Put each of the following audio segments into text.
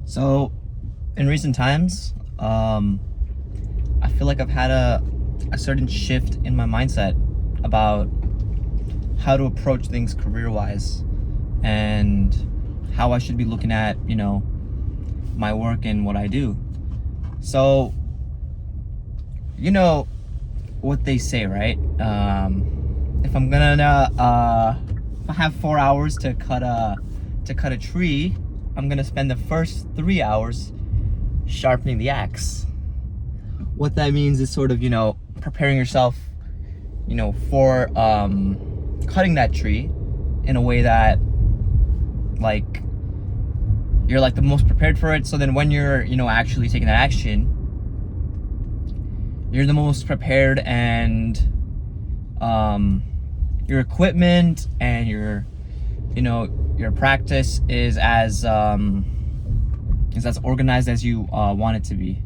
So, in recent times, I feel like I've had a certain shift in my mindset about how to approach things career-wise and how I should be looking at, my work and what I do. So, you know what they say, right? If I'm gonna, if I have 4 hours to cut a tree, I'm gonna spend the first 3 hours sharpening the axe. What that means is sort of, preparing yourself, for cutting that tree in a way that, like, you're like the most prepared for it. So then when you're, actually taking that action, you're the most prepared, and your equipment and your practice is as organized as you want it to be.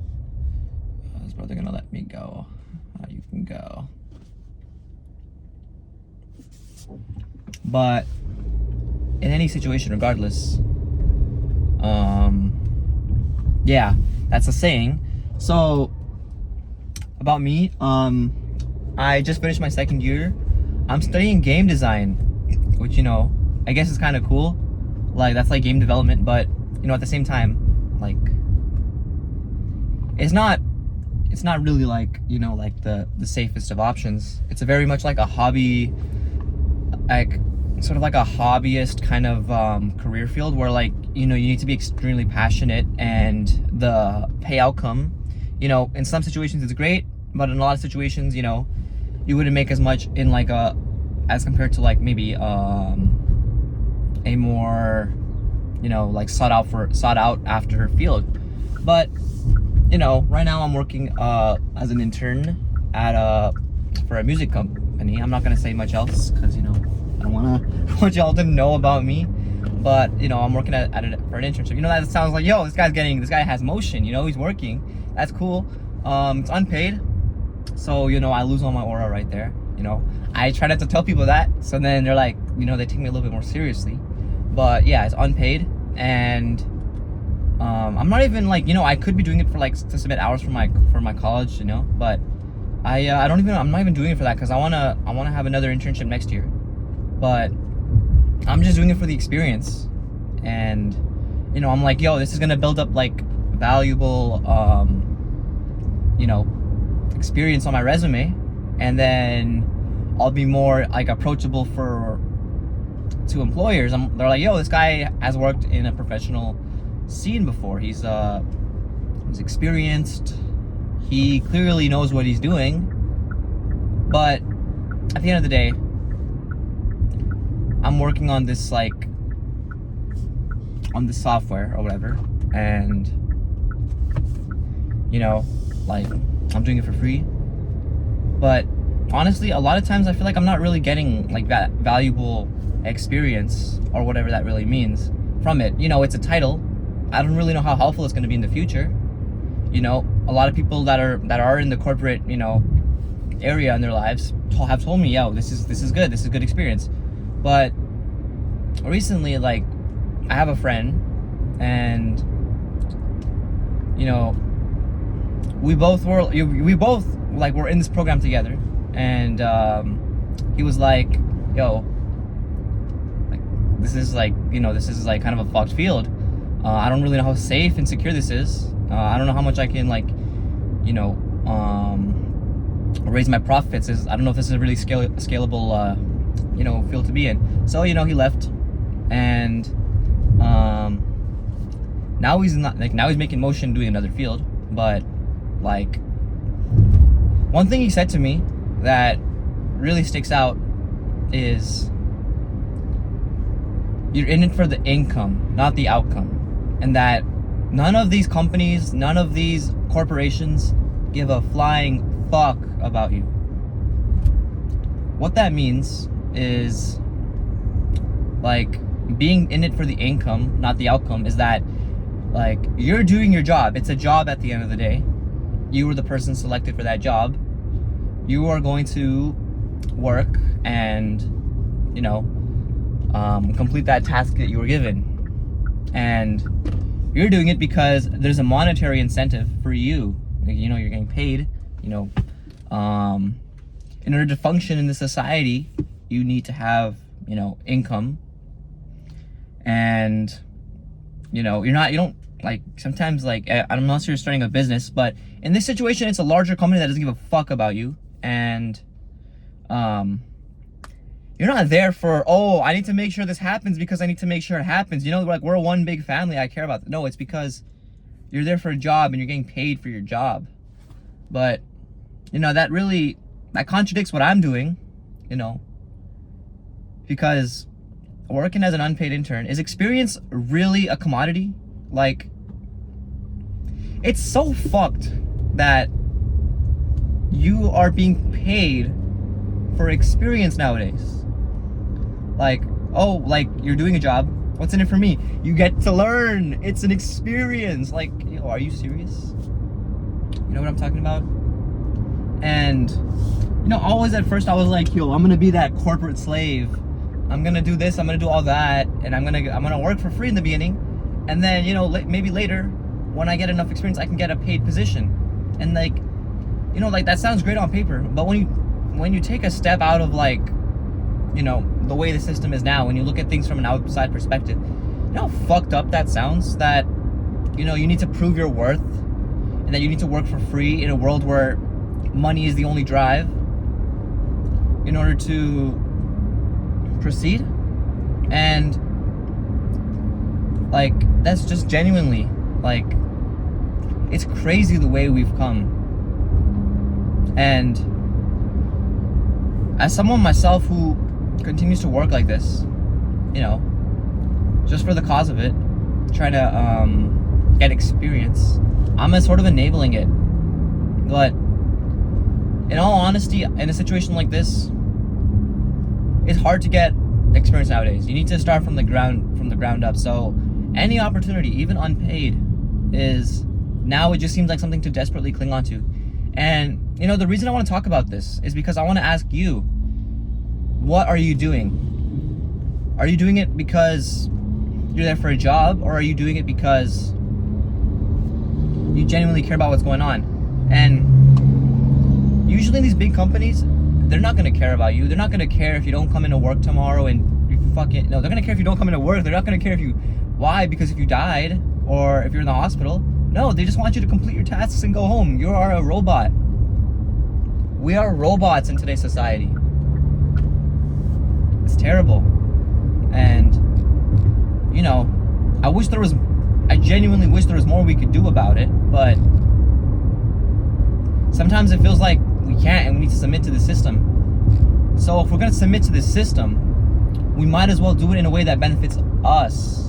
Is brother gonna let me go? You can go. But in any situation, regardless, yeah, that's a saying. So about me, I just finished my second year. I'm studying game design, which I guess is kind of cool. Like, that's like game development, but at the same time, like, it's not really like like the safest of options. It's a very much like a hobby, like sort of like a hobbyist kind of career field where, like, you need to be extremely passionate, and the pay outcome, in some situations it's great, but in a lot of situations, you wouldn't make as much in like as compared to like maybe a more like sought out after field. But right now I'm working as an intern for a music company. I'm not gonna say much else because I don't want y'all to know about me. But I'm working at it for an internship. That sounds like, yo, this guy has motion. He's working. That's cool. It's unpaid, so I lose all my aura right there. I try not to tell people that, so then they're like, they take me a little bit more seriously. But yeah, it's unpaid, and I'm not even like, I could be doing it for like to submit hours for my college, but I'm not even doing it for that because I wanna have another internship next year. But I'm just doing it for the experience, and I'm like, yo, this is gonna build up like valuable experience on my resume, and then I'll be more like approachable to employers. They're like, yo, this guy has worked in a professional scene before. He's experienced. He clearly knows what he's doing. But at the end of the day, I'm working on this software or whatever, and like, I'm doing it for free. But honestly, a lot of times I feel like I'm not really getting like that valuable experience or whatever that really means from it. It's a title. I don't really know how helpful it's going to be in the future. A lot of people that are in the corporate area in their lives have told me, yo, this is good. This is good experience. But recently, like, I have a friend, and we both were in this program together, and he was like, yo, like, this is like kind of a fucked field. I don't really know how safe and secure this is. I don't know how much I can like raise my profits. I don't know if this is a really scalable field to be in. So he left, and now he's making motion doing another field. But like, one thing he said to me that really sticks out is, you're in it for the income, not the outcome, and that none of these companies, none of these corporations give a flying fuck about you. What that means is, like, being in it for the income, not the outcome, is that, like, you're doing your job. It's a job at the end of the day. You were the person selected for that job. You are going to work and, complete that task that you were given. And You're doing it because there's a monetary incentive for you. You know, you're getting paid. You know, in order to function in the society, you need to have, you know, income. And, you know, you don't, like, sometimes, like, unless you're starting a business, but in this situation, it's a larger company that doesn't give a fuck about you. And, you're not there for, oh, I need to make sure this happens because I need to make sure it happens. You know, like, we're one big family, I care about. No, it's because you're there for a job and you're getting paid for your job. But, you know, that contradicts what I'm doing, you know, because working as an unpaid intern, is experience really a commodity? Like, it's so fucked that you are being paid for experience nowadays. Like, oh, like, you're doing a job. What's in it for me? You get to learn. It's an experience. Like, yo, are you serious? You know what I'm talking about? And, you know, always at first I was like, yo, I'm gonna be that corporate slave. I'm gonna do this, I'm gonna do all that, and I'm gonna work for free in the beginning. And then, you know, maybe later, when I get enough experience, I can get a paid position. And, like, you know, like, that sounds great on paper, but when you take a step out of, like, you know, the way the system is now, when you look at things from an outside perspective, you know how fucked up that sounds? That, you know, you need to prove your worth, and that you need to work for free in a world where money is the only drive in order to proceed. And, like, that's just genuinely, like, it's crazy the way we've come. And as someone myself who continues to work like this, you know, just for the cause of it, trying to get experience, I'm sort of enabling it. But in all honesty, in a situation like this, it's hard to get experience nowadays. You need to start from the ground up. So any opportunity, even unpaid, is now, it just seems like something to desperately cling on to. And, you know, the reason I want to talk about this is because I want to ask you, what are you doing? Are you doing it because you're there for a job, or are you doing it because you genuinely care about what's going on? And usually in these big companies, they're not going to care about you. They're not going to care if you don't come into work tomorrow and you fucking... No, they're going to care if you don't come into work. They're not going to care if you... Why? Because if you died, or if you're in the hospital. No, they just want you to complete your tasks and go home. You are a robot. We are robots in today's society. It's terrible. And, you know, I genuinely wish there was more we could do about it, but sometimes it feels like we can't, and we need to submit to the system. So if we're going to submit to this system, we might as well do it in a way that benefits us.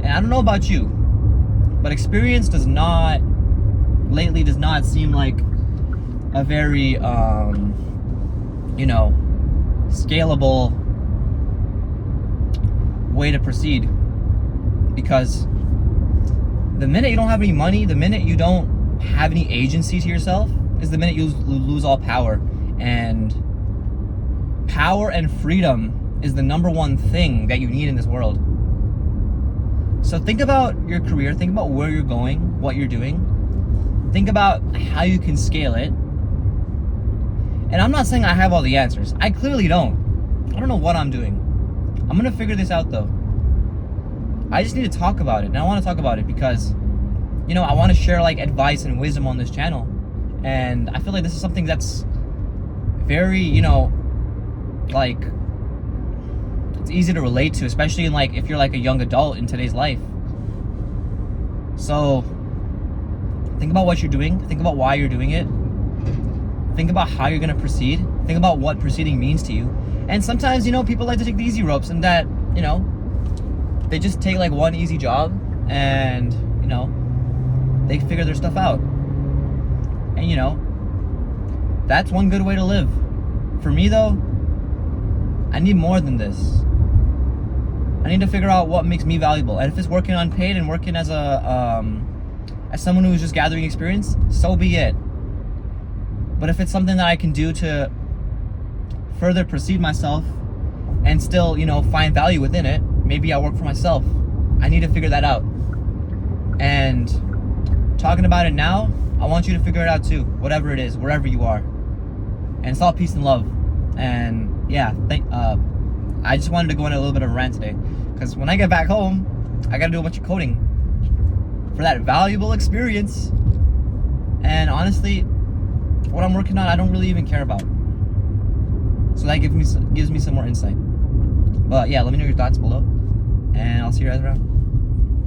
And I don't know about you, but experience lately does not seem like a very, you know, scalable way to proceed. Because the minute you don't have any money, the minute you don't have any agency to yourself, is the minute you lose all power. And power and freedom is the number one thing that you need in this world. So think about your career, think about where you're going, what you're doing, think about how you can scale it. And I'm not saying I have all the answers. I clearly don't. I don't know what I'm doing. I'm gonna figure this out though. I just need to talk about it, and I want to talk about it because, you know, I want to share, like, advice and wisdom on this channel. And I feel like this is something that's very, you know, like, it's easy to relate to, especially in, like, if you're like a young adult in today's life. So think about what you're doing, think about why you're doing it, think about how you're going to proceed, think about what proceeding means to you. And sometimes, you know, people like to take the easy ropes, and that, you know, they just take, like, one easy job and, you know, they figure their stuff out. And, you know, that's one good way to live. For me though, I need more than this. I need to figure out what makes me valuable. And if it's working unpaid and working as as someone who's just gathering experience, so be it. But if it's something that I can do to further proceed myself and still, you know, find value within it, maybe I work for myself. I need to figure that out. And talking about it now, I want you to figure it out too, whatever it is, wherever you are. And it's all peace and love. And yeah, I just wanted to go on a little bit of a rant today, because when I get back home, I gotta do a bunch of coding for that valuable experience. And honestly, what I'm working on, I don't really even care about. So that gives me some more insight. But yeah, let me know your thoughts below, and I'll see you guys around.